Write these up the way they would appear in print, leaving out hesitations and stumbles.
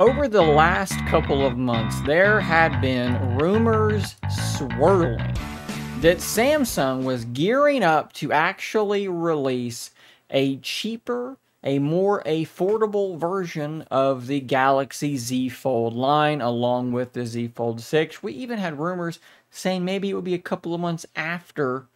Over the last couple of months, there had been rumors swirling that Samsung was gearing up to actually release a cheaper, a more affordable version of the Galaxy Z Fold line along with the Z Fold 6. We even had rumors saying maybe it would be a couple of months after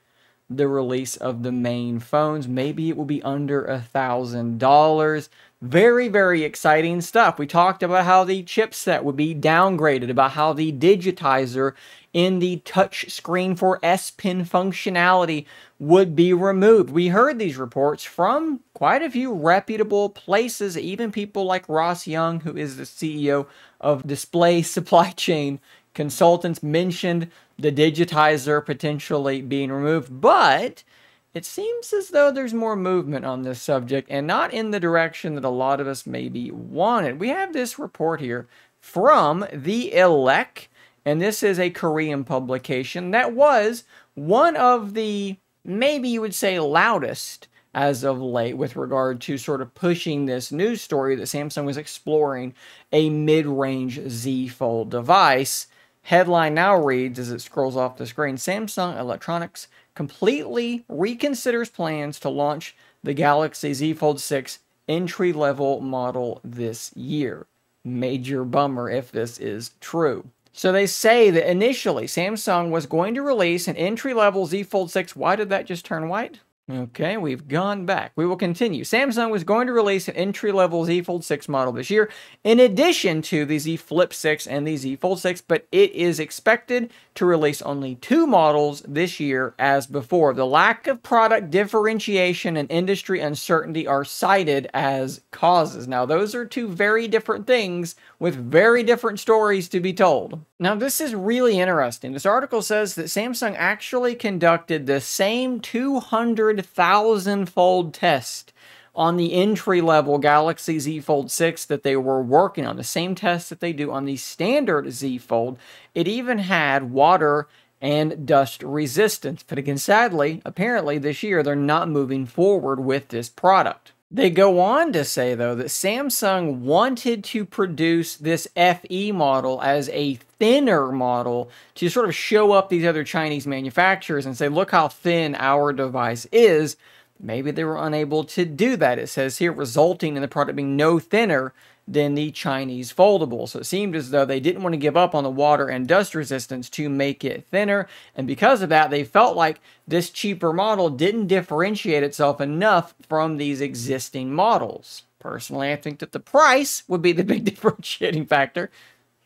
the release of the main phones. Maybe it will be under $1,000. Very, very exciting stuff. We talked about how the chipset would be downgraded, about how the digitizer in the touch screen for S Pen functionality would be removed. We heard these reports from quite a few reputable places, even people like Ross Young, who is the CEO of Display Supply Chain Consultants, mentioned the digitizer potentially being removed, but it seems as though there's more movement on this subject and not in the direction that a lot of us maybe wanted. We have this report here from The Elec, and this is a Korean publication that was one of the, maybe you would say, loudest as of late with regard to sort of pushing this news story that Samsung was exploring a mid-range Z Fold device. Headline now reads, as it scrolls off the screen, Samsung Electronics completely reconsiders plans to launch the Galaxy Z Fold 6 entry-level model this year. Major bummer if this is true. So they say that initially Samsung was going to release an entry-level Z Fold 6. Why did that just turn white? Okay, we've gone back. We will continue. Samsung was going to release an entry-level Z Fold 6 model this year, in addition to the Z Flip 6 and the Z Fold 6, but it is expected to release only 2 models this year as before. The lack of product differentiation and industry uncertainty are cited as causes. Now, those are 2 very different things with very different stories to be told. Now, this is really interesting. This article says that Samsung actually conducted the same 200,000-fold test on the entry-level Galaxy Z Fold 6 that they were working on, the same test that they do on the standard Z Fold. It even had water and dust resistance. But again, sadly, apparently this year, they're not moving forward with this product. They go on to say, though, that Samsung wanted to produce this FE model as a thinner model to sort of show up these other Chinese manufacturers and say, look how thin our device is. Maybe they were unable to do that. It says here, resulting in the product being no thinner than the Chinese foldable. So it seemed as though they didn't want to give up on the water and dust resistance to make it thinner. And because of that, they felt like this cheaper model didn't differentiate itself enough from these existing models. Personally, I think that the price would be the big differentiating factor,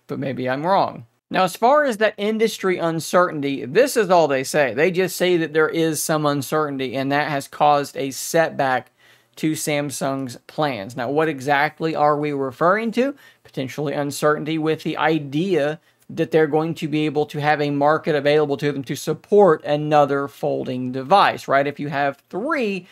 but maybe I'm wrong. Now, as far as that industry uncertainty, this is all they say. They just say that there is some uncertainty, and that has caused a setback to Samsung's plans. Now, what exactly are we referring to? Potentially uncertainty with the idea that they're going to be able to have a market available to them to support another folding device, right? If you have 3,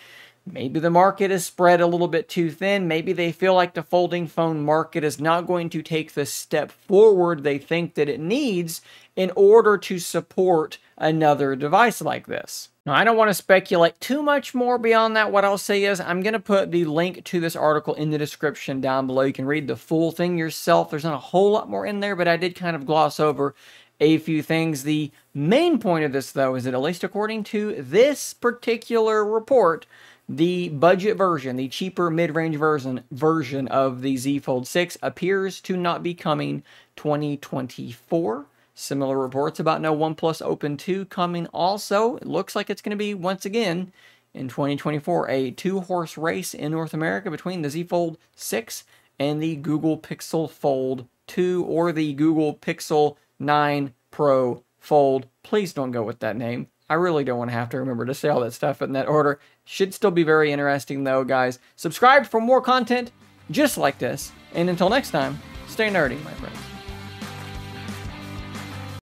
maybe the market is spread a little bit too thin. Maybe they feel like the folding phone market is not going to take the step forward they think that it needs in order to support another device like this. Now, I don't want to speculate too much more beyond that. What I'll say is I'm going to put the link to this article in the description down below. You can read the full thing yourself. There's not a whole lot more in there, but I did kind of gloss over a few things. The main point of this, though, is that at least according to this particular report, the budget version, the cheaper mid-range version of the Z Fold 6 appears to not be coming 2024. Similar reports about no OnePlus Open 2 coming also. It looks like it's going to be, once again, in 2024, a 2-horse race in North America between the Z Fold 6 and the Google Pixel Fold 2 or the Google Pixel 9 Pro Fold. Please don't go with that name. I really don't want to have to remember to say all that stuff in that order. Should still be very interesting, though, guys. Subscribe for more content just like this. And until next time, stay nerdy, my friends.